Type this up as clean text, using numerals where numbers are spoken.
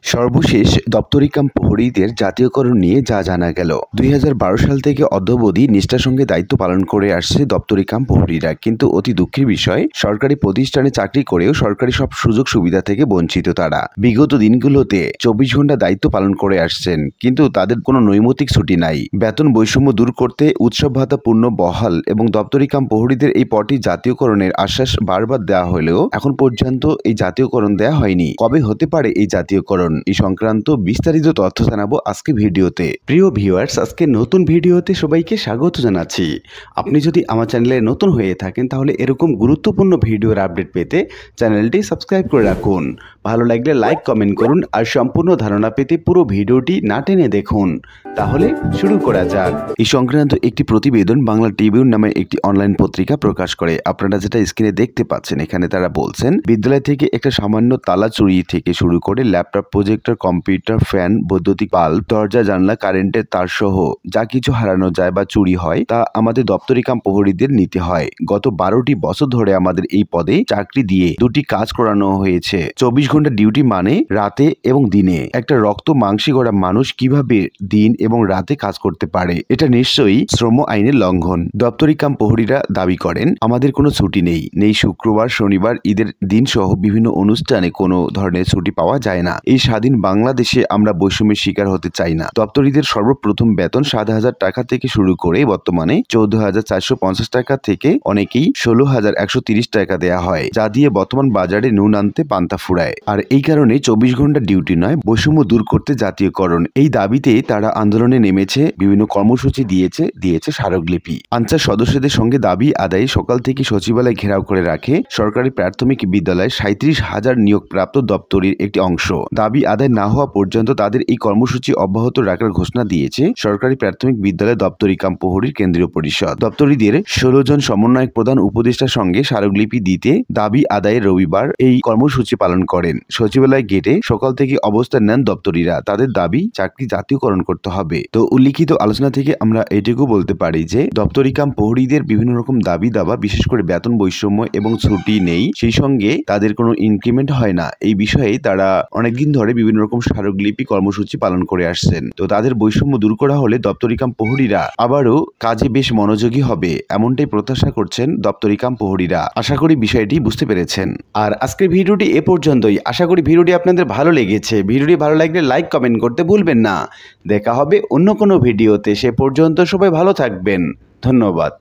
সর্বশেষ দপ্তরি কাম প্রহরীদের জাতীয়করণ নিয়ে যা জানা গেল। 2012 সাল থেকে অদ্যাবধি নিষ্ঠার সঙ্গে দায়িত্ব পালন করে আসছে দপ্তরি কাম প্রহরীরা, কিন্তু অতি দুঃখের বিষয় সরকারি প্রতিষ্ঠানে চাকরি করেও সরকারি সব সুযোগ সুবিধা থেকে বঞ্চিত তারা। বিগত দিনগুলোতে 24 ঘন্টা দায়িত্ব পালন করে আসছেন, কিন্তু তাদের কোনো নৈমিত্তিক ছুটি নাই। বেতন বৈষম্য দূর করতে উৎসব ভাতা পূর্ণ বহাল এবং দপ্তরি কাম প্রহরীদের এই পদটি জাতীয়করণের আশ্বাস বারবার দেওয়া হলেও এখন পর্যন্ত এই জাতীয়করণ দেওয়া হয়নি। কবে হতে পারে এই জাতীয়করণ? এই সংক্রান্ত বিস্তারিত তথ্য জানাবো আজকে ভিডিওতে। প্রিয় ভিউয়ার্স, আজকে নতুন ভিডিওতে সবাইকে স্বাগত জানাচ্ছি। আপনি যদি আমার চ্যানেলে নতুন হয়ে থাকেন তাহলে এরকম গুরুত্বপূর্ণ ভিডিওর আপডেট পেতে চ্যানেলটি সাবস্ক্রাইব করে রাখুন। ভালো লাগলে লাইক কমেন্ট করুন আর সম্পূর্ণ ধারণা পেতে পুরো ভিডিওটি না টেনে দেখুন। তাহলে শুরু করা যাক। এই সংক্রান্ত একটি প্রতিবেদন বাংলা ট্রিবিউন নামে একটি অনলাইন পত্রিকা প্রকাশ করে। আপনারা যেটা স্ক্রিনে দেখতে পাচ্ছেন, এখানে তারা বলছেন, বিদ্যালয় থেকে একটা সামান্য তালা চুরি থেকে শুরু করে ল্যাপটপ, প্রজেক্টর, কম্পিউটার, ফ্যান, বৈদ্যুতিক বাল্ব, দরজা, জানলা, কারেন্টের তার সহ যা কিছু হারানো যায় বা চুরি হয় তা আমাদের দপ্তরি কাম প্রহরীদের নিতে হয়। গত 12টি বছর ধরে আমাদের এই পদে চাকরি দিয়ে দুটি কাজ করানো হয়েছে। 24 ঘন্টা ডিউটি মানে রাতে এবং দিনে। একটা রক্ত মাংসে গড়া মানুষ কিভাবে দিন এবং রাতে কাজ করতে পারে? এটা নিশ্চয়ই শ্রম আইনের লঙ্ঘন। দপ্তরি কাম প্রহরীরা দাবি করেন, আমাদের কোনো ছুটি নেই শুক্রবার, শনিবার, ঈদের দিন সহ বিভিন্ন অনুষ্ঠানে কোনো ধরনের ছুটি পাওয়া যায় না। এই স্বাধীন বাংলাদেশে আমরা বৈষম্যের শিকার হতে চাই না। দপ্তরিদের সর্বপ্রথম বেতন 7,000 টাকা থেকে শুরু করে বর্তমানে 14,450 টাকা থেকে অনেকেই 16,130 টাকা দেয়া হয়, যা দিয়ে বর্তমান বাজারে নুন আনতে পান্তা ফুরায়। আর এই কারণে 24 ঘন্টা ডিউটি নয়, বৈষম্য দূর করতে জাতীয়করণ, এই দাবিতে তারা আন্দোলনে নেমেছে, বিভিন্ন কর্মসূচি দিয়েছে স্মারকলিপি। আনসার সদস্যদের সঙ্গে দাবি আদায়ে সকাল থেকে সচিবালয় ঘেরাও করে রাখে সরকারি প্রাথমিক বিদ্যালয়ে 37,000 নিয়োগপ্রাপ্ত দপ্তরির একটি অংশ। দাবি আদায় না হওয়া পর্যন্ত তাদের এই কর্মসূচি অব্যাহত রাখার ঘোষণা দিয়েছে সরকারি প্রাথমিক বিদ্যালয় দপ্তরি কাম প্রহরীর কেন্দ্রীয় পরিষদ। দপ্তরিদের 16 জন সমন্বয়ক প্রধান উপদেষ্টার সঙ্গে স্মারকলিপি দিতে দাবি আদায়ে রবিবার এই কর্মসূচি পালন করেন। সচিবালয় গেটে সকাল থেকে অবস্থান নেন দপ্তরিরা। তাদের দাবি চাকরি জাতীয়করণ করতে হবে। তো উল্লিখিত আলোচনা থেকে আমরা এটুকু বলতে পারি যে দপ্তরি কাম প্রহরীদের বিভিন্ন রকম দাবি দাবা, বিশেষ করে বেতন বৈষম্য এবং ছুটি নেই, সেই সঙ্গে তাদের কোনো ইনক্রিমেন্ট হয় না, এই বিষয়ে তারা অনেকদিন ধরে বিভিন্ন রকম স্মারকলিপি কর্মসূচি পালন করে আসছেন। তো তাদের বৈষম্য দূর করা হলে দপ্তরি কাম প্রহরীরা আবারও কাজে বেশ মনোযোগী হবে, এমনটাই প্রত্যাশা করছেন দপ্তরি কাম প্রহরীরা। আশা করি বিষয়টি বুঝতে পেরেছেন। আর আজকের ভিডিওটি এ পর্যন্তই। আশা করি ভিডিওটি আপনাদের ভালো লেগেছে। ভিডিওটি ভালো লাগলে লাইক কমেন্ট করতে ভুলবেন না। দেখা হবে অন্য কোনো ভিডিওতে। সে পর্যন্ত সবাই ভালো থাকবেন। ধন্যবাদ।